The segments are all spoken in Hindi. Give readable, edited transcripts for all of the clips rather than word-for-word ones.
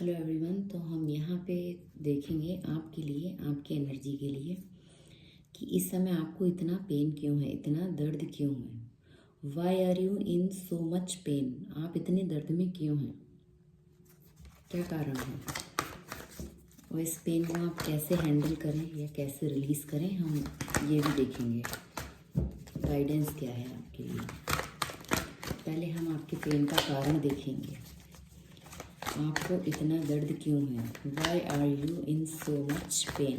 Hello everyone. तो हम यहाँ पे देखेंगे आपके लिए, आपकी एनर्जी के लिए कि इस समय आपको इतना पेन क्यों है, इतना दर्द क्यों है। Why are you in so much pain? आप इतने दर्द में क्यों हैं, क्या कारण है? और इस पेन को आप कैसे हैंडल करें या कैसे रिलीज़ करें, हम ये भी देखेंगे। गाइडेंस क्या है आपके लिए। पहले हम आपके पेन का कारण देखेंगे। आपको इतना दर्द क्यों है? Why are you in so much pain?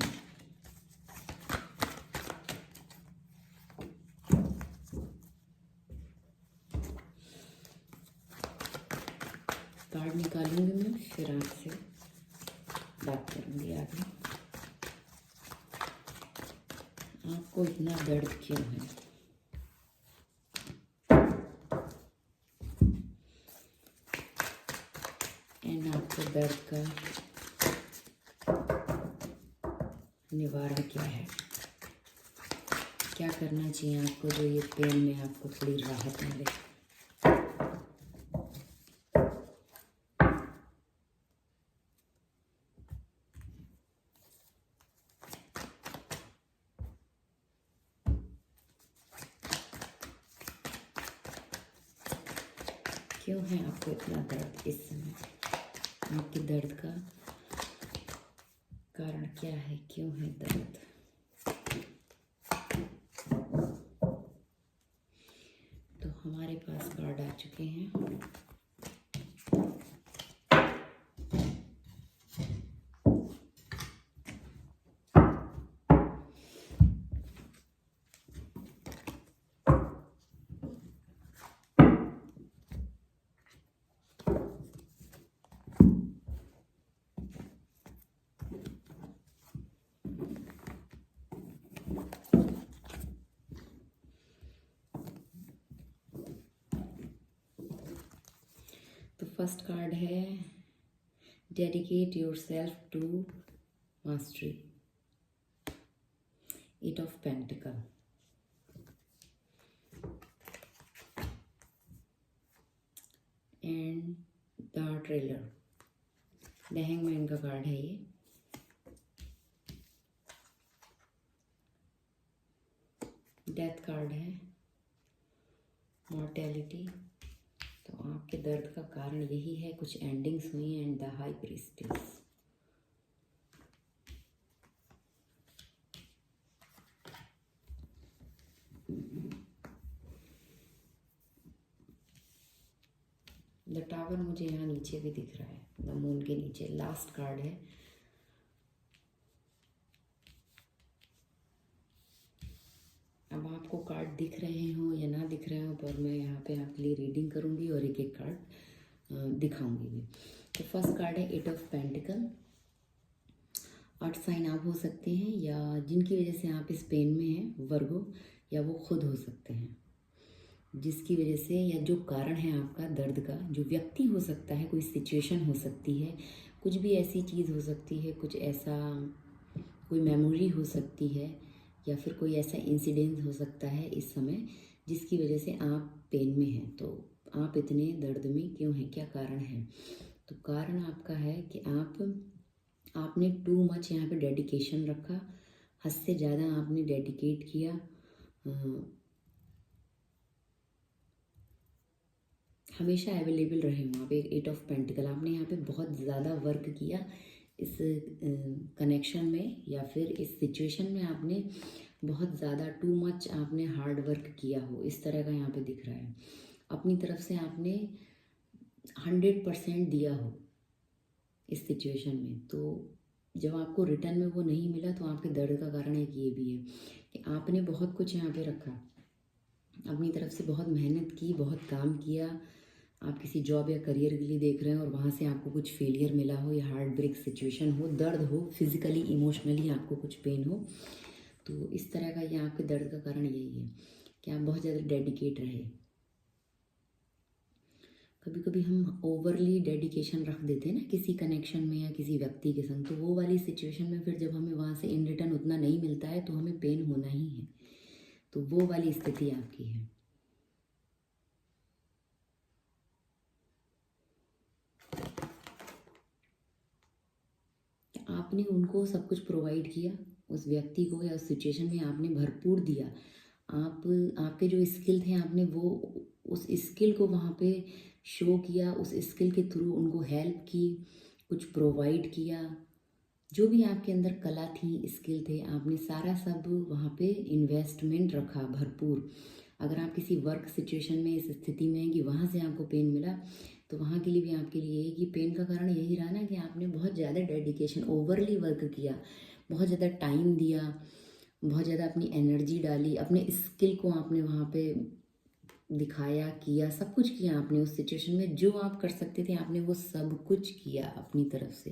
Card निकालूंगी मैं, फिर आपसे बात करूंगी आगे। आपको इतना दर्द क्यों है? एंड आपको दर्द का निवारण क्या है? क्या करना चाहिए आपको जो ये पेन में आपको थोड़ी राहत मिले? क्यों है आपको इतना दर्द इस समय? आपके दर्द का कारण क्या है? क्यों है दर्द? तो हमारे पास कार्ड आ चुके हैं। तो फर्स्ट कार्ड है dedicate yourself to mastery, eight of pentacles. And the trailer, the hangman का कार्ड है ये। डेथ कार्ड है, मॉर्टेलिटी। तो आपके दर्द का कारण यही है, कुछ एंडिंग्स हुई हैं। And the high priestess. The tower मुझे यहाँ नीचे भी दिख रहा है, द मून के नीचे। लास्ट कार्ड है। अब आपको कार्ड दिख रहे हो या ना दिख रहे हो, पर मैं यहाँ पे आपके लिए रीडिंग करूँगी और एक एक कार्ड दिखाऊंगी भी। तो फर्स्ट कार्ड है eight of pentacles. Earth sign आप हो सकते हैं, या जिनकी वजह से आप इस पेन में हैं, वर्गो, या वो खुद हो सकते हैं जिसकी वजह से, या जो कारण है आपका दर्द का, जो व्यक्ति हो सकता है, कोई सिचुएशन हो सकती है, कुछ भी ऐसी चीज़ हो सकती है, कुछ ऐसा कोई मेमोरी हो सकती है, या फिर कोई ऐसा इंसिडेंट हो सकता है इस समय जिसकी वजह से आप पेन में हैं। तो आप इतने दर्द में क्यों हैं, क्या कारण है? तो कारण आपका है कि आपने टू मच यहाँ पे डेडिकेशन रखा, हद से ज़्यादा आपने डेडिकेट किया। हमेशा अवेलेबल रहे हो आप। एट ऑफ पेंटिकल, आपने यहाँ पे बहुत ज़्यादा वर्क किया इस कनेक्शन में, या फिर इस सिचुएशन में आपने बहुत ज़्यादा टू मच आपने हार्ड वर्क किया हो, इस तरह का यहाँ पे दिख रहा है। अपनी तरफ से आपने 100% दिया हो इस सिचुएशन में। तो जब आपको रिटर्न में वो नहीं मिला, तो आपके दर्द का कारण एक ये भी है कि आपने बहुत कुछ यहाँ पे रखा, अपनी तरफ से बहुत मेहनत की, बहुत काम किया। आप किसी जॉब या करियर के लिए देख रहे हैं और वहाँ से आपको कुछ फेलियर मिला हो, या हार्ट ब्रेक सिचुएशन हो, दर्द हो, फिजिकली इमोशनली आपको कुछ पेन हो। तो इस तरह का ये आपके दर्द का कारण यही है कि आप बहुत ज़्यादा डेडिकेट रहे। कभी कभी हम ओवरली डेडिकेशन रख देते हैं ना किसी कनेक्शन में या किसी व्यक्ति के संग, तो वो वाली सिचुएशन में फिर जब हमें वहाँ से इन रिटर्न उतना नहीं मिलता है, तो हमें पेन होना ही है। तो वो वाली स्थिति आपकी है। आपने उनको सब कुछ प्रोवाइड किया, उस व्यक्ति को या उस सिचुएशन में आपने भरपूर दिया। आप आपके जो स्किल थे आपने वो उस स्किल को वहाँ पे शो किया, उस स्किल के थ्रू उनको हेल्प की, कुछ प्रोवाइड किया। जो भी आपके अंदर कला थी, स्किल थे, आपने सारा सब वहाँ पे इन्वेस्टमेंट रखा भरपूर। अगर आप किसी वर्क सिचुएशन में इस स्थिति में हैं कि वहाँ से आपको पेन मिला, तो वहाँ के लिए भी आपके लिए कि पेन का कारण यही रहा ना कि आपने बहुत ज़्यादा डेडिकेशन, ओवरली वर्क किया, बहुत ज़्यादा टाइम दिया, बहुत ज़्यादा अपनी एनर्जी डाली, अपने स्किल को आपने वहाँ पे दिखाया, किया, सब कुछ किया आपने उस सिचुएशन में। जो आप कर सकते थे आपने वो सब कुछ किया अपनी तरफ से,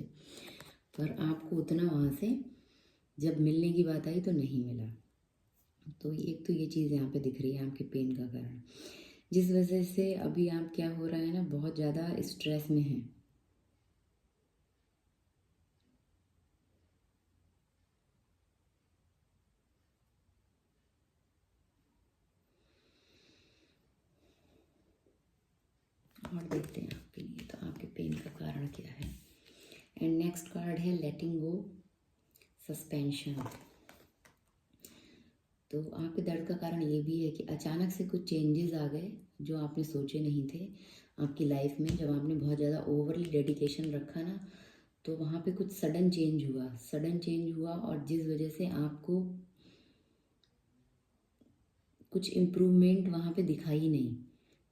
पर आपको उतना वहाँ से जब मिलने की बात आई तो नहीं मिला। तो एक तो ये चीज़ यहाँ पे दिख रही है आपके पेन का कारण, जिस वजह से अभी आप क्या हो रहा है ना, बहुत ज़्यादा स्ट्रेस में हैं। और देखते हैं आपके लिए तो आपके पेन का कारण क्या है। एंड नेक्स्ट कार्ड है लेटिंग गो, सस्पेंशन। तो आपके दर्द का कारण ये भी है कि अचानक से कुछ चेंजेस आ गए जो आपने सोचे नहीं थे आपकी लाइफ में। जब आपने बहुत ज़्यादा ओवरली डेडिकेशन रखा ना, तो वहाँ पे कुछ सडन चेंज हुआ और जिस वजह से आपको कुछ इम्प्रूवमेंट वहाँ पे दिखाई नहीं।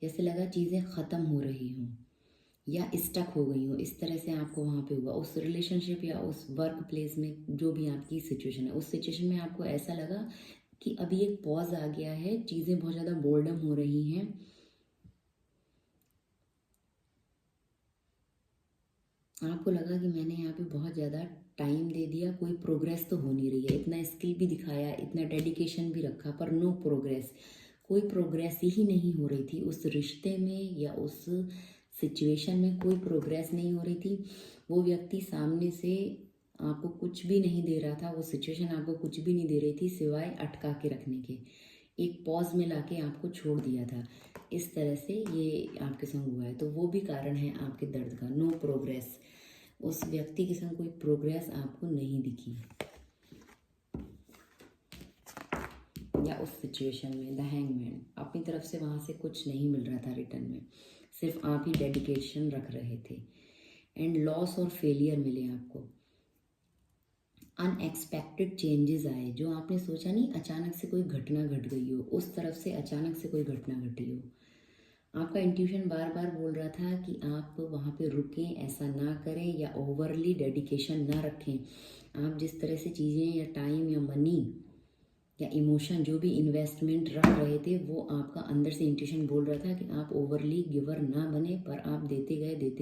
जैसे लगा चीज़ें ख़त्म हो रही हों या स्टक हो गई हो, इस तरह से आपको वहाँ पे हुआ। उस रिलेशनशिप या उस वर्क प्लेस में जो भी आपकी सिचुएशन है, उस सिचुएशन में आपको ऐसा लगा कि अभी एक पॉज आ गया है, चीज़ें बहुत ज़्यादा बोर्डम हो रही हैं। आपको लगा कि मैंने यहाँ पे बहुत ज़्यादा टाइम दे दिया, कोई प्रोग्रेस तो हो नहीं रही है। इतना स्किल भी दिखाया, इतना डेडिकेशन भी रखा, पर नो प्रोग्रेस, कोई प्रोग्रेस ही नहीं हो रही थी उस रिश्ते में या उस सिचुएशन में, कोई प्रोग्रेस नहीं हो रही थी। वो व्यक्ति सामने से आपको कुछ भी नहीं दे रहा था, वो सिचुएशन आपको कुछ भी नहीं दे रही थी सिवाय अटका के रखने के, एक पॉज में लाके आपको छोड़ दिया था। इस तरह से ये आपके संग हुआ है। तो वो भी कारण है आपके दर्द का, नो प्रोग्रेस। उस व्यक्ति के संग कोई प्रोग्रेस आपको नहीं दिखी, या उस सिचुएशन में द हैंगमैन, अपनी तरफ से वहाँ से कुछ नहीं मिल रहा था रिटर्न में, सिर्फ आप ही डेडिकेशन रख रहे थे। एंड लॉस और फेलियर मिले आपको, अनएक्सपेक्टेड चेंजेस आए, जो आपने सोचा नहीं, अचानक से कोई घटना घट गई हो, उस तरफ से अचानक से कोई घटना घटी हो। आपका इंट्यूशन बार बार बोल रहा था कि आप वहाँ पे रुकें, ऐसा ना करें या ओवरली डेडिकेशन ना रखें। आप जिस तरह से चीज़ें या टाइम या मनी या इमोशन जो भी इन्वेस्टमेंट रख रहे थे, वो आपका अंदर से इंट्यूशन बोल रहा था कि आप ओवरली गिवर ना बने, पर आप देते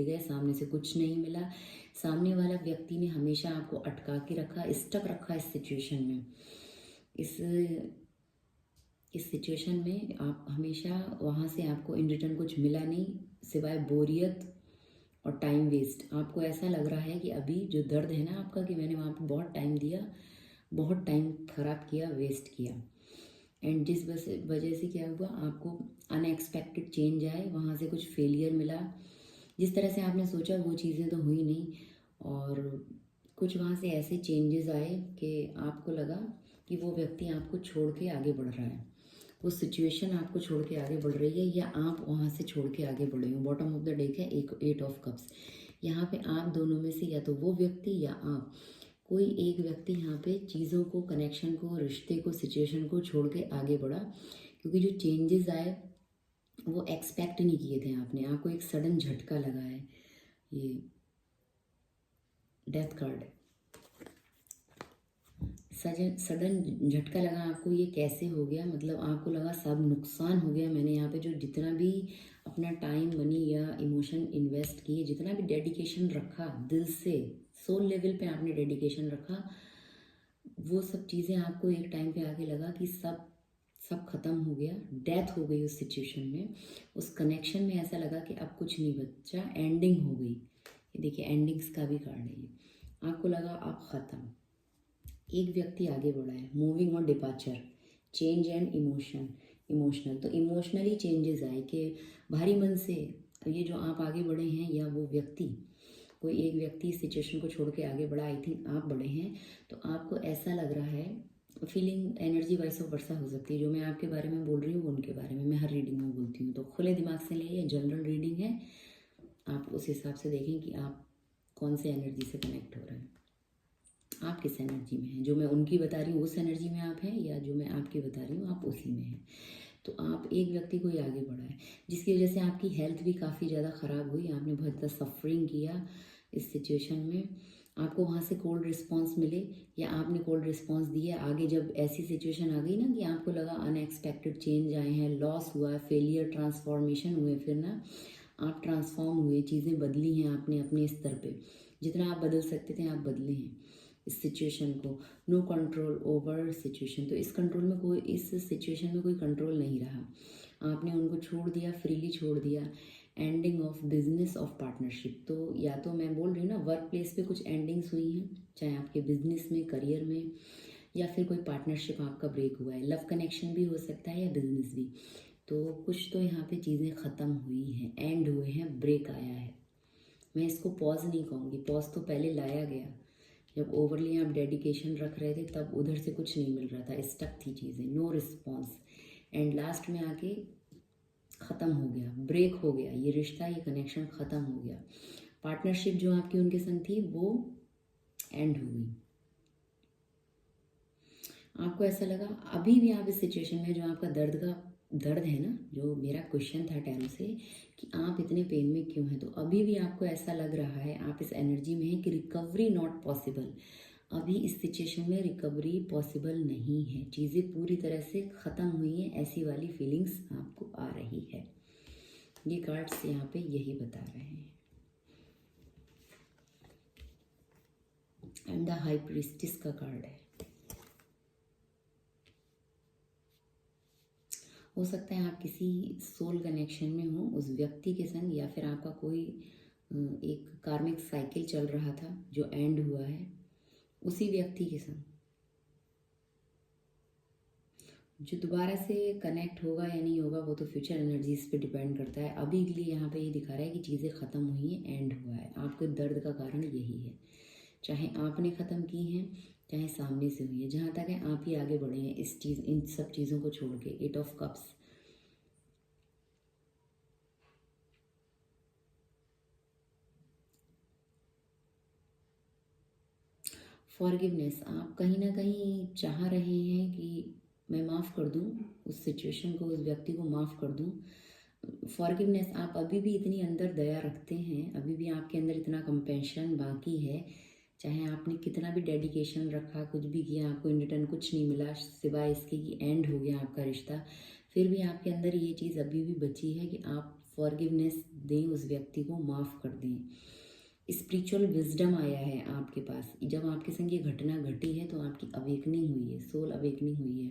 गए, सामने से कुछ नहीं मिला। सामने वाला व्यक्ति ने हमेशा आपको अटका के रखा, स्टक रखा इस सिचुएशन में। इस सिचुएशन में आप हमेशा वहाँ से आपको इन रिटर्न कुछ मिला नहीं सिवाय बोरियत और टाइम वेस्ट। आपको ऐसा लग रहा है कि अभी जो दर्द है ना आपका, कि मैंने वहाँ पे बहुत टाइम दिया, बहुत टाइम ख़राब किया, वेस्ट किया। एंड जिस वजह से क्या हुआ, आपको अनएक्सपेक्टेड चेंज आए, वहाँ से कुछ फेलियर मिला। जिस तरह से आपने सोचा वो चीज़ें तो हुई नहीं, और कुछ वहाँ से ऐसे चेंजेस आए कि आपको लगा कि वो व्यक्ति आपको छोड़ के आगे बढ़ रहा है, वो सिचुएशन आपको छोड़ के आगे बढ़ रही है, या आप वहाँ से छोड़ के आगे बढ़े हो। बॉटम ऑफ द डेक है एक 8 ऑफ कप्स। यहाँ पे आप दोनों में से या तो वो व्यक्ति या आप, कोई एक व्यक्ति यहाँ पे चीज़ों को, कनेक्शन को, रिश्ते को, सिचुएशन को छोड़ के आगे बढ़ा, क्योंकि जो चेंजेस आए वो एक्सपेक्ट नहीं किए थे आपने। आपको एक सडन झटका लगा है। ये डेथ कार्ड है, सडन झटका लगा आपको। ये कैसे हो गया, मतलब आपको लगा सब नुकसान हो गया। मैंने यहाँ पे जो जितना भी अपना टाइम, मनी या इमोशन इन्वेस्ट किए, जितना भी डेडिकेशन रखा दिल से, सोल लेवल पे आपने डेडिकेशन रखा, वो सब चीज़ें आपको एक टाइम पे आके लगा कि सब ख़त्म हो गया, डेथ हो गई उस सिचुएशन में, उस कनेक्शन में। ऐसा लगा कि अब कुछ नहीं बचा, एंडिंग हो गई। ये देखिए एंडिंग्स का भी कार्ड है ये। आपको लगा अब ख़त्म। एक व्यक्ति आगे बढ़ा है, मूविंग और डिपार्चर, चेंज एंड इमोशनल। तो इमोशनली चेंजेस आए कि भारी मन से ये जो आप आगे बढ़े हैं, या वो व्यक्ति कोई एक व्यक्ति इस सिचुएशन को छोड़ के आगे बढ़ा, आई थिंक आप बढ़े हैं, तो आपको ऐसा लग रहा है, फीलिंग एनर्जी वाइस वर्सा हो सकती है। जो मैं आपके बारे में बोल रही हूँ वो उनके बारे में मैं हर रीडिंग में बोलती हूँ, तो खुले दिमाग से लिए, जनरल रीडिंग है, आप उस हिसाब से देखें कि आप कौन से एनर्जी से कनेक्ट हो रहे हैं, आप किस एनर्जी में हैं। जो मैं उनकी बता रही हूँ उस एनर्जी में आप हैं, या जो मैं आपकी बता रही हूँ आप उसी में हैं। तो आप एक व्यक्ति को ही आगे बढ़ाए, जिसकी वजह से आपकी हेल्थ भी काफ़ी ज़्यादा ख़राब हुई, आपने बहुत ज़्यादा सफरिंग किया इस सिचुएशन में, आपको वहाँ से कोल्ड रिस्पांस मिले या आपने कोल्ड रिस्पांस दिया। आगे जब ऐसी सिचुएशन आ गई ना कि आपको लगा अनएक्सपेक्टेड चेंज आए हैं, लॉस हुआ, फेलियर, ट्रांसफॉर्मेशन हुए, फिर ना आप ट्रांसफॉर्म हुए, चीज़ें बदली हैं आपने अपने स्तर पे, जितना आप बदल सकते थे आप बदले हैं इस सिचुएशन को। नो कंट्रोल ओवर सिचुएशन, तो इस कंट्रोल में कोई, इस सिचुएशन में कोई कंट्रोल नहीं रहा, आपने उनको छोड़ दिया, फ्रीली छोड़ दिया। Ending of business of partnership, तो या तो मैं बोल रही हूँ ना वर्क प्लेस पे कुछ एंडिंग्स हुई हैं, चाहे आपके बिजनेस में, करियर में, या फिर कोई पार्टनरशिप आपका ब्रेक हुआ है, लव कनेक्शन भी हो सकता है या बिजनेस भी। तो कुछ तो यहाँ पे चीज़ें ख़त्म हुई हैं, एंड हुए हैं, ब्रेक आया है। मैं इसको पॉज नहीं कहूँगी, पॉज तो पहले लाया गया, जब ओवरली आप डेडिकेशन रख रहे थे तब उधर से कुछ नहीं मिल रहा था, स्टक थी चीज़ें, नो रिस्पॉन्स, एंड लास्ट में आके ख़त्म हो गया, ब्रेक हो गया, ये रिश्ता, ये कनेक्शन ख़त्म हो गया। पार्टनरशिप जो आपकी उनके संग थी वो एंड हो गई। आपको ऐसा लगा अभी भी आप इस सिचुएशन में, जो आपका दर्द है ना, जो मेरा क्वेश्चन था टैरो से कि आप इतने पेन में क्यों हैं, तो अभी भी आपको ऐसा लग रहा है, आप इस एनर्जी में हैं कि रिकवरी नॉट पॉसिबल। अभी इस सिचुएशन में रिकवरी पॉसिबल नहीं है, चीज़ें पूरी तरह से ख़त्म हुई हैं, ऐसी वाली फीलिंग्स आपको आ रही है। ये कार्ड्स यहाँ पे यही बता रहे हैं। एंड द हाई प्रीस्टिस का कार्ड है। हो सकता है आप किसी सोल कनेक्शन में हो उस व्यक्ति के संग, या फिर आपका कोई एक कार्मिक साइकिल चल रहा था जो एंड हुआ है उसी व्यक्ति के संग, जो दोबारा से कनेक्ट होगा या नहीं होगा वो तो फ्यूचर एनर्जीज पे डिपेंड करता है। अभी के लिए यहाँ पे ये दिखा रहा है कि चीज़ें ख़त्म हुई हैं, एंड हुआ है। आपके दर्द का कारण यही है, चाहे आपने ख़त्म की हैं चाहे सामने से हुई है, जहाँ तक है आप ही आगे बढ़े हैं इस चीज़, इन सब चीज़ों को छोड़ के। 8 ऑफ कप्स, फॉरगिवनेस, आप कहीं ना कहीं चाह रहे हैं कि मैं माफ़ कर दूं उस सिचुएशन को, उस व्यक्ति को माफ़ कर दूं। फॉरगिवनेस, आप अभी भी इतनी अंदर दया रखते हैं, अभी भी आपके अंदर इतना कंपेशन बाकी है, चाहे आपने कितना भी डेडिकेशन रखा, कुछ भी किया, आपको इन रिटर्न कुछ नहीं मिला सिवाय इसके कि एंड हो गया आपका रिश्ता, फिर भी आपके अंदर ये चीज़ अभी भी बची है कि आप फॉरगिवनेस दें, उस व्यक्ति को माफ़ कर दें। स्पिरिचुअल विजडम आया है आपके पास, जब आपके संग ये घटना घटी है तो आपकी अवेकनिंग हुई है, सोल अवेकनिंग हुई है,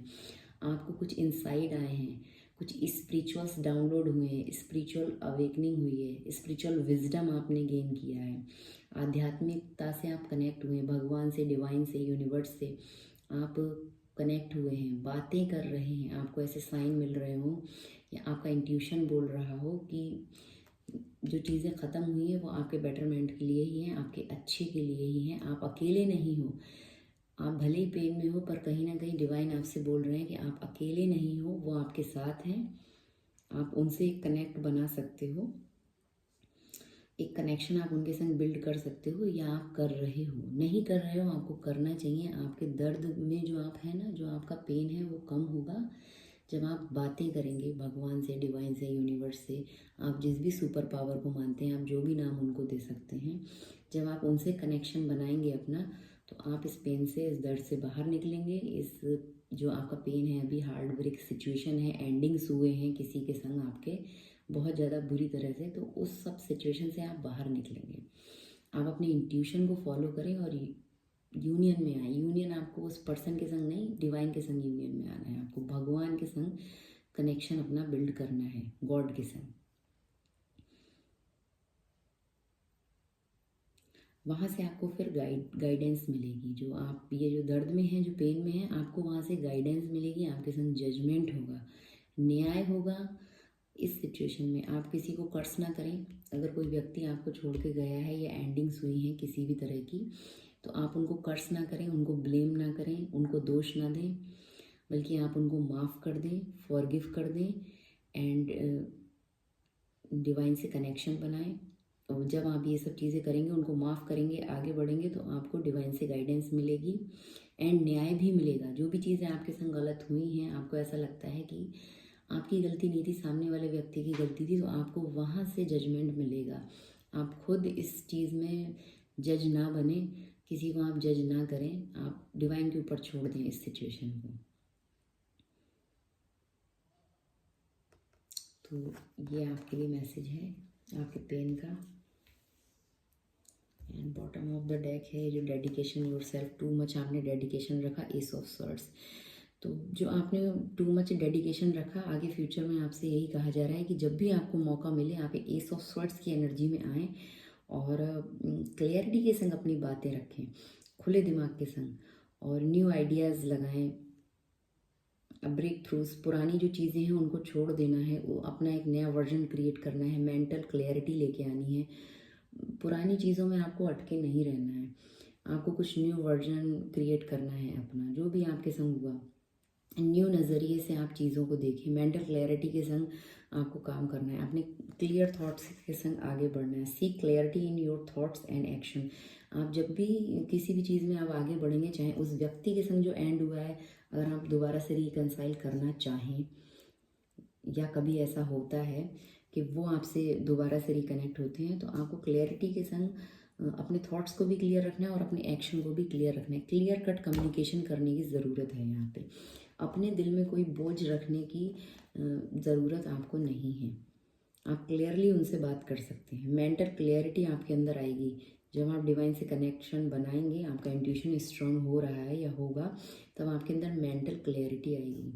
आपको कुछ इंसाइड आए हैं, कुछ स्पिरिचुअल्स डाउनलोड हुए हैं, स्पिरिचुअल अवेकनिंग हुई है, स्पिरिचुअल विजडम आपने गेन किया है, आध्यात्मिकता से आप कनेक्ट हुए हैं, भगवान से, डिवाइन से, यूनिवर्स से आप कनेक्ट हुए हैं, बातें कर रहे हैं, आपको ऐसे साइन मिल रहे हो या आपका इंट्यूशन बोल रहा हो कि जो चीज़ें ख़त्म हुई हैं वो आपके बेटरमेंट के लिए ही हैं, आपके अच्छे के लिए ही हैं, आप अकेले नहीं हो। आप भले ही पेन में हो पर कहीं ना कहीं डिवाइन आपसे बोल रहे हैं कि आप अकेले नहीं हो, वो आपके साथ हैं, आप उनसे एक कनेक्ट बना सकते हो, एक कनेक्शन आप उनके संग बिल्ड कर सकते हो, या आप कर रहे हो, नहीं कर रहे हो, आपको करना चाहिए। आपके दर्द में जो आप हैं ना, जो आपका पेन है वो कम होगा जब आप बातें करेंगे भगवान से, डिवाइन से, यूनिवर्स से, आप जिस भी सुपर पावर को मानते हैं, आप जो भी नाम उनको दे सकते हैं, जब आप उनसे कनेक्शन बनाएंगे अपना, तो आप इस पेन से, इस दर्द से बाहर निकलेंगे। इस जो आपका पेन है, अभी हार्ड ब्रेक सिचुएशन है, एंडिंग्स हुए हैं किसी के संग आपके बहुत ज़्यादा बुरी तरह से, तो उस सब सिचुएशन से आप बाहर निकलेंगे। आप अपने इंट्यूशन को फॉलो करें और यूनियन में आए। यूनियन आपको उस पर्सन के संग नहीं, डिवाइन के संग यूनियन में आना है, आपको भगवान के संग कनेक्शन अपना बिल्ड करना है, गॉड के संग। वहाँ से आपको फिर गाइडेंस मिलेगी। जो आप ये जो दर्द में हैं, जो पेन में हैं, आपको वहाँ से गाइडेंस मिलेगी, आपके संग जजमेंट होगा, न्याय होगा, इस सिचुएशन में आप किसी को कर्स ना करें। अगर कोई व्यक्ति आपको छोड़ के गया है या एंडिंग्स हुई हैं किसी भी तरह की, तो आप उनको कर्स ना करें, उनको ब्लेम ना करें, उनको दोष ना दें, बल्कि आप उनको माफ़ कर दें, फॉरगिव कर दें एंड डिवाइन से कनेक्शन बनाएं। और जब आप ये सब चीज़ें करेंगे, उनको माफ़ करेंगे, आगे बढ़ेंगे, तो आपको डिवाइन से गाइडेंस मिलेगी एंड न्याय भी मिलेगा। जो भी चीज़ें आपके संग गलत हुई हैं, आपको ऐसा लगता है कि आपकी गलती नहीं थी, सामने वाले व्यक्ति की गलती थी, तो आपको वहाँ से जजमेंट मिलेगा। आप खुद इस चीज़ में जज ना बने, किसी को आप जज ना करें, आप डिवाइन के ऊपर छोड़ दें इस सिचुएशन को। तो ये आपके लिए मैसेज है आपके पेन का। And bottom of the deck है जो डेडिकेशन योरसेल्फ, टू मच आपने डेडिकेशन रखा, एस ऑफ स्वॉर्ड्स। तो जो आपने टू मच डेडिकेशन रखा, आगे फ्यूचर में आपसे यही कहा जा रहा है कि जब भी आपको मौका मिले आप एस ऑफ स्वॉर्ड्स की एनर्जी में आएँ और क्लियरिटी के संग अपनी बातें रखें, खुले दिमाग के संग, और न्यू आइडियाज़ लगाएं, ब्रेक थ्रूज। पुरानी जो चीज़ें हैं उनको छोड़ देना है, वो अपना एक नया वर्जन क्रिएट करना है, मेंटल क्लैरिटी लेके आनी है। पुरानी चीज़ों में आपको अटके नहीं रहना है, आपको कुछ न्यू वर्जन क्रिएट करना है अपना। जो भी आपके संग हुआ, न्यू नज़रिए से आप चीज़ों को देखें, मेंटल क्लैरिटी के संग आपको काम करना है, अपने क्लियर थॉट्स के संग आगे बढ़ना है। Seek clarity in your thoughts and action. आप जब भी किसी भी चीज़ में आप आगे बढ़ेंगे, चाहे उस व्यक्ति के संग जो एंड हुआ है, अगर आप दोबारा से रिकंसाइल करना चाहें, या कभी ऐसा होता है कि वो आपसे दोबारा से रिकनेक्ट होते हैं, तो आपको क्लैरिटी के संग अपने थॉट्स को भी क्लियर रखना है और अपने एक्शन को भी क्लियर रखना है। क्लियर कट कम्युनिकेशन करने की ज़रूरत है यहाँ पे। अपने दिल में कोई बोझ रखने की ज़रूरत आपको नहीं है। आप क्लियरली उनसे बात कर सकते हैं। मेंटल क्लियरिटी आपके अंदर आएगी जब आप डिवाइन से कनेक्शन बनाएंगे। आपका इंट्यूशन स्ट्रांग हो रहा है या होगा, तब आपके अंदर मेंटल क्लियरिटी आएगी।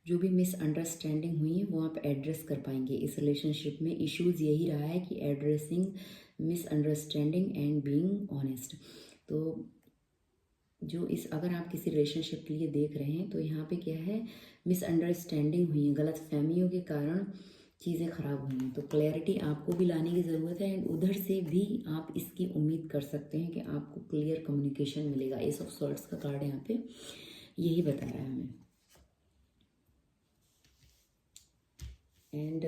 जो भी मिसअंडरस्टैंडिंग हुई है वो आप एड्रेस कर पाएंगे। इस रिलेशनशिप में इश्यूज़ यही रहा है कि addressing misunderstanding and being honest. तो जो इस अगर आप किसी रिलेशनशिप के लिए देख रहे हैं, तो यहाँ पे क्या है, मिसअंडरस्टैंडिंग हुई है, गलत फहमियों के कारण चीज़ें ख़राब हुई हैं। तो क्लैरिटी आपको भी लाने की ज़रूरत है एंड उधर से भी आप इसकी उम्मीद कर सकते हैं कि आपको क्लियर कम्युनिकेशन मिलेगा। एस ऑफ सॉर्ड्स का कार्ड यहाँ पे यही बता रहा है हमें। एंड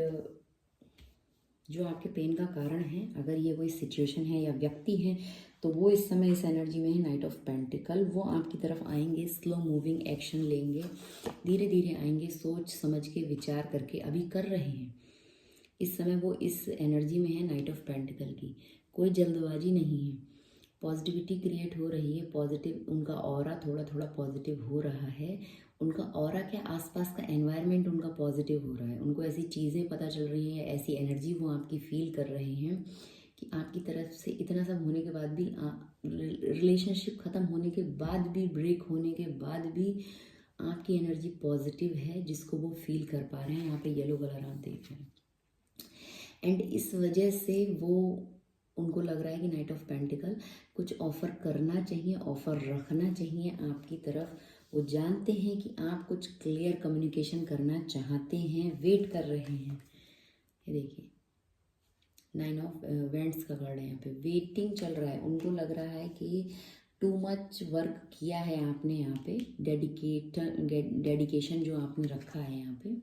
जो आपके पेन का कारण है, अगर ये कोई सिचुएशन है या व्यक्ति है, तो वो इस समय इस एनर्जी में है नाइट ऑफ पेंटिकल। वो आपकी तरफ आएंगे, स्लो मूविंग एक्शन लेंगे, धीरे धीरे आएंगे, सोच समझ के विचार करके अभी कर रहे हैं। इस समय वो इस एनर्जी में है नाइट ऑफ पेंटिकल की। कोई जल्दबाजी नहीं है, पॉजिटिविटी क्रिएट हो रही है, पॉजिटिव उनका ऑरा थोड़ा थोड़ा पॉजिटिव हो रहा है। उनका ऑरा के आसपास का एनवायरनमेंट उनका पॉजिटिव हो रहा है। उनको ऐसी चीज़ें पता चल रही हैं, ऐसी एनर्जी वो आपकी फील कर रहे हैं कि आपकी तरफ से इतना सब होने के बाद भी, रिलेशनशिप ख़त्म होने के बाद भी, ब्रेक होने के बाद भी आपकी एनर्जी पॉजिटिव है, जिसको वो फील कर पा रहे हैं। यहाँ पे येलो कलर आप देख रहे हैं एंड इस वजह से वो उनको लग रहा है कि नाइट ऑफ पेंटिकल कुछ ऑफ़र करना चाहिए, ऑफ़र रखना चाहिए आपकी तरफ। वो जानते हैं कि आप कुछ क्लियर कम्युनिकेशन करना चाहते हैं, वेट कर रहे हैं। ये देखिए, 9 ऑफ वेंट्स का कार्ड है यहाँ पे। वेटिंग चल रहा है, उनको लग रहा है कि टू मच वर्क किया है आपने यहाँ पे, डेडिकेशन जो आपने रखा है यहाँ पे,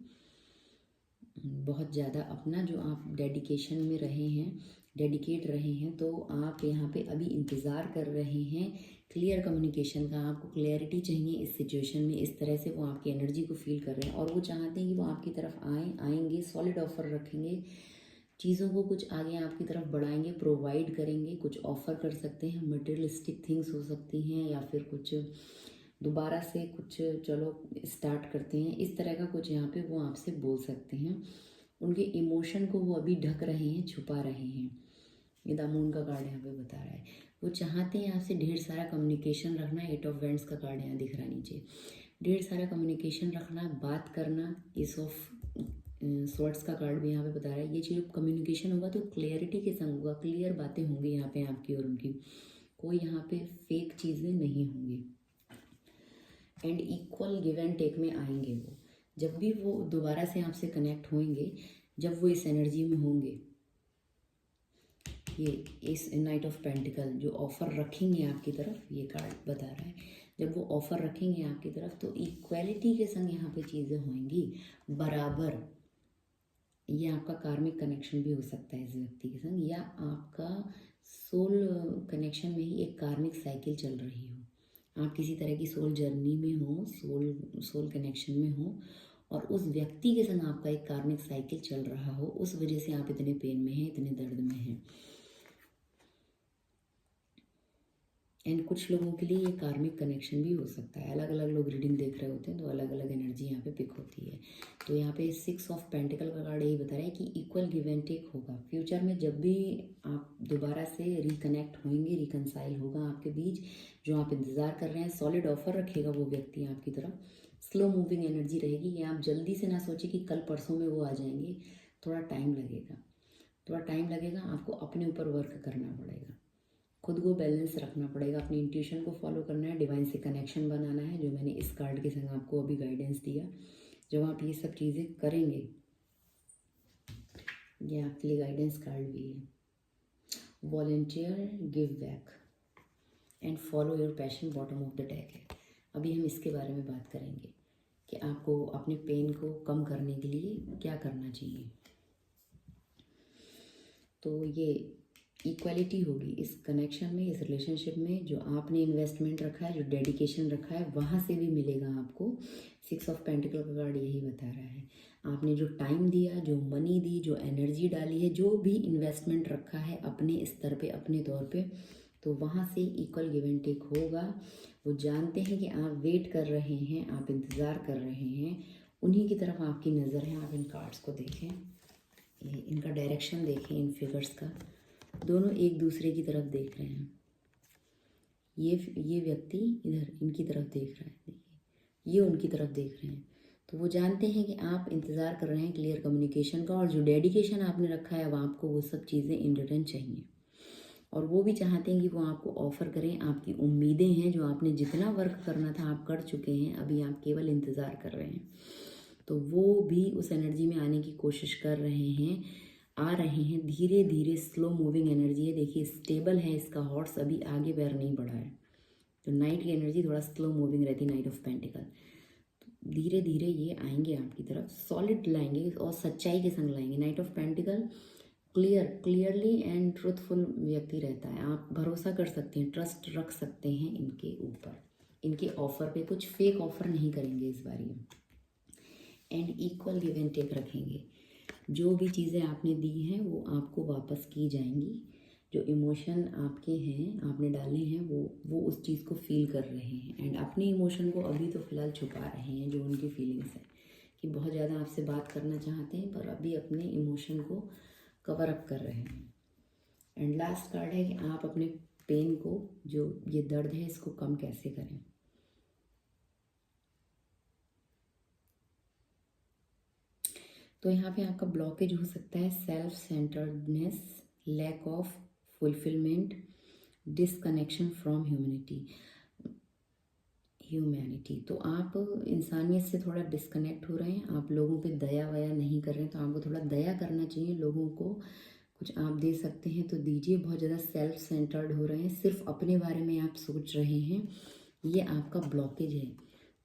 बहुत ज़्यादा अपना जो आप डेडिकेशन में रहे हैं, डेडिकेट रहे हैं, तो आप यहाँ पे अभी इंतज़ार कर रहे हैं क्लियर कम्युनिकेशन का। आपको क्लैरिटी चाहिए इस सिचुएशन में। इस तरह से वो आपकी एनर्जी को फील कर रहे हैं और वो चाहते हैं कि वो आपकी तरफ आएंगे, सॉलिड ऑफर रखेंगे, चीज़ों को कुछ आगे आपकी तरफ बढ़ाएंगे, प्रोवाइड करेंगे, कुछ ऑफ़र कर सकते हैं। मटेरियलिस्टिक थिंग्स हो सकती हैं या फिर कुछ दोबारा से कुछ चलो स्टार्ट करते हैं, इस तरह का कुछ यहाँ पे वो आपसे बोल सकते हैं। उनके इमोशन को वो अभी ढक रहे हैं, छुपा रहे हैं। ये द मून का कार्ड यहाँ पे बता रहा है। वो चाहते हैं आपसे ढेर सारा कम्युनिकेशन रखना। 8 ऑफ वेंट्स का कार्ड यहाँ दिख रहा है नीचे। ढेर सारा कम्युनिकेशन रखना, बात करना। एस ऑफ स्वॉर्ड्स का कार्ड भी यहाँ पे बता रहा है। ये चीज़ कम्युनिकेशन होगा तो क्लियरिटी के संग होगा, क्लियर बातें होंगी यहाँ पे आपकी और उनकी। कोई यहाँ पे फेक चीज़ें नहीं होंगी। And equal give and take में आएंगे वो। जब भी वो दोबारा से आपसे कनेक्ट होंगे, जब वो इस एनर्जी में होंगे, ये इस नाइट ऑफ पेंटिकल जो ऑफ़र रखेंगे आपकी तरफ, ये कार्ड बता रहा है, जब वो ऑफ़र रखेंगे आपकी तरफ तो इक्वालिटी के संग यहाँ पे चीज़ें होंगी बराबर। ये आपका कार्मिक कनेक्शन भी हो सकता है इस व्यक्ति के संग, या आपका सोल कनेक्शन में ही एक कार्मिक साइकिल चल रही हो। आप किसी तरह की सोल जर्नी में हो, सोल कनेक्शन में हो, और उस व्यक्ति के संग आपका एक कार्मिक साइकिल चल रहा हो, उस वजह से आप इतने पेन में हैं, इतने दर्द में हैं। एंड कुछ लोगों के लिए ये कार्मिक कनेक्शन भी हो सकता है। अलग अलग लोग रीडिंग देख रहे होते हैं तो अलग अलग एनर्जी यहाँ पे पिक होती है। तो यहाँ पे 6 ऑफ पेंटिकल का कार्ड यही बता रहा है कि इक्वल गिव एंड टेक होगा फ्यूचर में। जब भी आप दोबारा से रिकनेक्ट होंगे, रिकनसाइल होगा आपके बीच, जो आप इंतज़ार कर रहे हैं, सॉलिड ऑफर रखेगा वो व्यक्ति आपकी तरफ। स्लो मूविंग एनर्जी रहेगी, ये आप जल्दी से ना सोचें कि कल परसों में वो आ जाएंगे। थोड़ा टाइम लगेगा, थोड़ा टाइम लगेगा। आपको अपने ऊपर वर्क करना पड़ेगा, खुद को बैलेंस रखना पड़ेगा, अपनी इंट्यूशन को फॉलो करना है, डिवाइन से कनेक्शन बनाना है, जो मैंने इस कार्ड के संग आपको अभी गाइडेंस दिया। जब आप ये सब चीज़ें करेंगे, ये आपके लिए गाइडेंस कार्ड भी है। Volunteer, give back and follow your passion, bottom of the deck है। अभी हम इसके बारे में बात करेंगे कि आपको अपने पेन को कम करने के लिए क्या करना चाहिए। तो ये इक्वालिटी होगी इस कनेक्शन में, इस रिलेशनशिप में। जो आपने इन्वेस्टमेंट रखा है, जो डेडिकेशन रखा है, वहाँ से भी मिलेगा आपको। 6 ऑफ पेंटिकल का कार्ड यही बता रहा है। आपने जो टाइम दिया, जो मनी दी, जो एनर्जी डाली है, जो भी इन्वेस्टमेंट रखा है अपने स्तर पे, अपने तौर पे, तो वहाँ से इक्वल गिव एंड टेक होगा। वो जानते हैं कि आप वेट कर रहे हैं, आप इंतज़ार कर रहे हैं, उन्हीं की तरफ आपकी नज़र है। आप इन कार्ड्स को देखें, इनका डायरेक्शन देखें, इन फिगर्स का। दोनों एक दूसरे की तरफ देख रहे हैं। ये व्यक्ति इधर इनकी तरफ देख रहा है, देखिए ये उनकी तरफ देख रहे हैं। तो वो जानते हैं कि आप इंतज़ार कर रहे हैं क्लियर कम्युनिकेशन का, और जो डेडिकेशन आपने रखा है अब आपको वो सब चीज़ें इन रिटर्न चाहिए। और वो भी चाहते हैं कि वो आपको ऑफ़र करें। आपकी उम्मीदें हैं, जो आपने जितना वर्क करना था आप कर चुके हैं, अभी आप केवल इंतज़ार कर रहे हैं। तो वो भी उस एनर्जी में आने की कोशिश कर रहे हैं, आ रहे हैं धीरे धीरे। स्लो मूविंग एनर्जी है, देखिए स्टेबल है इसका हॉर्स, अभी आगे पैर नहीं बढ़ा है। तो नाइट की एनर्जी थोड़ा स्लो मूविंग रहती है, नाइट ऑफ पेंटिकल। तो धीरे धीरे ये आएंगे आपकी तरफ, सॉलिड लाएंगे और सच्चाई के संग लाएंगे। Night of pentacle clearly and truthful व्यक्ति रहता है। आप भरोसा कर सकते हैं, ट्रस्ट रख सकते हैं इनके ऊपर, इनके ऑफर पे। कुछ फेक ऑफर नहीं करेंगे इस बारी में। And equal give and take रखेंगे। जो भी चीज़ें आपने दी हैं वो आपको वापस की जाएंगी। जो इमोशन आपके हैं, आपने डाले हैं, वो उस चीज़ को फील कर रहे हैं। एंड अपने इमोशन को अभी तो फ़िलहाल छुपा रहे हैं, जो उनकी फीलिंग्स हैं कि बहुत ज़्यादा आपसे बात करना चाहते हैं पर अभी अपने इमोशन को कवर अप कर रहे हैं। एंड लास्ट कार्ड है कि आप अपने पेन को, जो ये दर्द है, इसको कम कैसे करें। तो यहाँ पे आपका ब्लॉकेज हो सकता है self centredness, lack of fulfilment, disconnection from humanity. तो आप इंसानियत से थोड़ा डिस्कनेक्ट हो रहे हैं, आप लोगों पे दया वया नहीं कर रहे हैं। तो आपको थोड़ा दया करना चाहिए लोगों को। कुछ आप दे सकते हैं तो दीजिए। बहुत ज़्यादा सेल्फ सेंटर्ड हो रहे हैं, सिर्फ अपने बारे में आप सोच रहे हैं, ये आपका ब्लॉकेज है।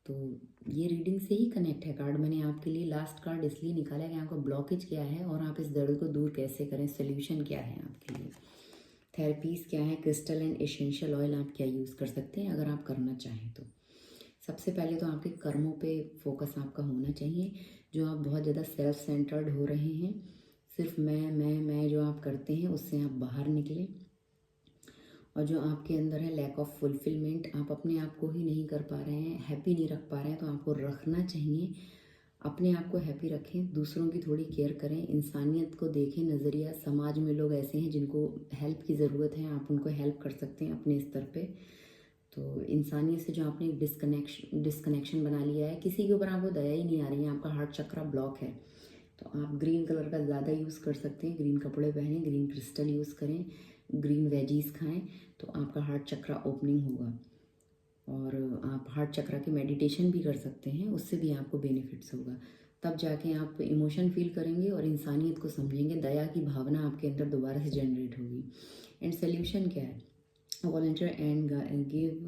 तो ये रीडिंग से ही कनेक्ट है कार्ड। मैंने आपके लिए लास्ट कार्ड इसलिए निकाला कि आपका ब्लॉकेज क्या है और आप इस दर्द को दूर कैसे करें, सोल्यूशन क्या है आपके लिए, थेरेपीज़ क्या है, क्रिस्टल एंड एसेंशियल ऑयल आप क्या यूज़ कर सकते हैं अगर आप करना चाहें तो। सबसे पहले तो आपके कर्मों पे फोकस आपका होना चाहिए। जो आप बहुत ज़्यादा सेल्फ सेंटर्ड हो रहे हैं, सिर्फ मैं जो आप करते हैं, उससे आप बाहर निकलें। और जो आपके अंदर है लैक ऑफ फुलफिलमेंट, आप अपने आप को ही नहीं कर पा रहे हैं, हैप्पी नहीं रख पा रहे हैं, तो आपको रखना चाहिए। अपने आप को हैप्पी रखें, दूसरों की थोड़ी केयर करें, इंसानियत को देखें नज़रिया। समाज में लोग ऐसे हैं जिनको हेल्प की ज़रूरत है, आप उनको हेल्प कर सकते हैं अपने स्तर पे। तो इंसानियत से जो आपने डिस्कनेक्शन बना लिया है, किसी के ऊपर आपको दया ही नहीं आ रही है, आपका हार्ट चक्रा ब्लॉक है, तो आप ग्रीन कलर का ज़्यादा यूज़ कर सकते हैं। ग्रीन कपड़े पहनें, ग्रीन क्रिस्टल यूज़ करें, ग्रीन वेजीज खाएं, तो आपका हार्ट चक्रा ओपनिंग होगा। और आप हार्ट चक्रा की मेडिटेशन भी कर सकते हैं, उससे भी आपको बेनिफिट्स होगा। तब जाके आप इमोशन फील करेंगे और इंसानियत को समझेंगे, दया की भावना आपके अंदर दोबारा से जनरेट होगी। एंड सोल्यूशन क्या है? Volunteer and give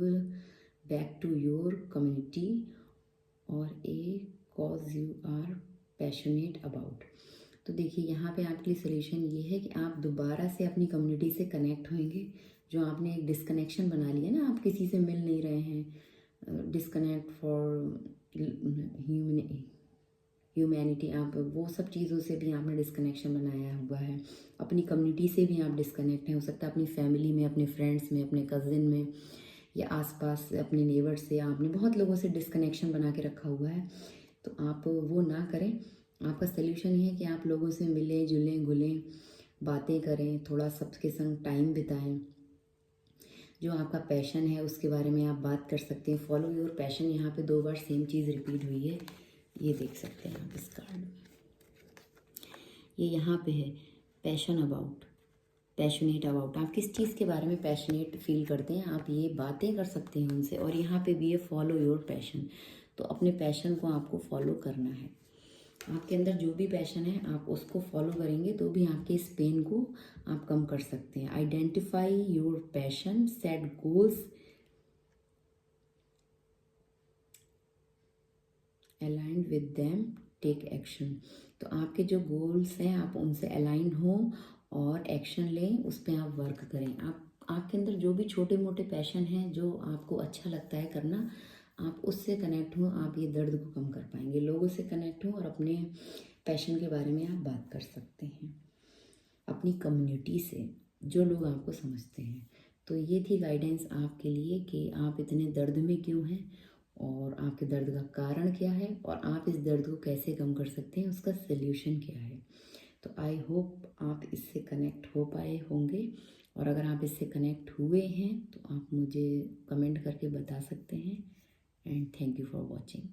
back to your community or a cause you are passionate about. तो देखिए यहाँ पे आपके लिए सोल्यूशन ये है कि आप दोबारा से अपनी कम्युनिटी से कनेक्ट होंगे। जो आपने एक डिस्कनेक्शन बना लिया ना, आप किसी से मिल नहीं रहे हैं, डिस्कनेक्ट फॉर ह्यूमैनिटी, आप वो सब चीज़ों से भी आपने डिस्कनेक्शन बनाया हुआ है। अपनी कम्युनिटी से भी आप डिस्कनेक्ट हैं, हो सकता है अपनी फैमिली में, अपने फ्रेंड्स में, अपने कज़िन में, या आसपास अपने नेबर से आपने बहुत लोगों से डिस्कनेक्शन बना के रखा हुआ है। तो आप वो ना करें। आपका सल्यूशन ये है कि आप लोगों से मिलें जुलें घुलें, बातें करें, थोड़ा सबके संग टाइम बिताएं। जो आपका पैशन है उसके बारे में आप बात कर सकते हैं। फॉलो योर पैशन, यहाँ पे 2 बार सेम चीज़ रिपीट हुई है, ये देख सकते हैं आप इस कार्ड में। ये यहाँ पे है पैशन अबाउट, पैशनेट अबाउट, आप किस चीज़ के बारे में पैशनेट फील करते हैं, आप ये बातें कर सकते हैं उनसे। और यहाँ पे भी है फॉलो योर पैशन, तो अपने पैशन को आपको फॉलो करना है। आपके अंदर जो भी पैशन है आप उसको फॉलो करेंगे तो भी आपके इस पेन को आप कम कर सकते हैं। Identify your passion, set goals, aligned with them, take action. तो आपके जो गोल्स हैं आप उनसे अलाइन हो और एक्शन लें, उस पर आप वर्क करें। आपके अंदर जो भी छोटे मोटे पैशन हैं जो आपको अच्छा लगता है करना, आप उससे कनेक्ट हो, आप ये दर्द को कम कर पाएंगे। लोगों से कनेक्ट हो और अपने पैशन के बारे में आप बात कर सकते हैं अपनी कम्युनिटी से, जो लोग आपको समझते हैं। तो ये थी गाइडेंस आपके लिए कि आप इतने दर्द में क्यों हैं और आपके दर्द का कारण क्या है और आप इस दर्द को कैसे कम कर सकते हैं, उसका सल्यूशन क्या है। तो आई होप आप इससे कनेक्ट हो पाए होंगे, और अगर आप इससे कनेक्ट हुए हैं तो आप मुझे कमेंट करके बता सकते हैं। And thank you for watching.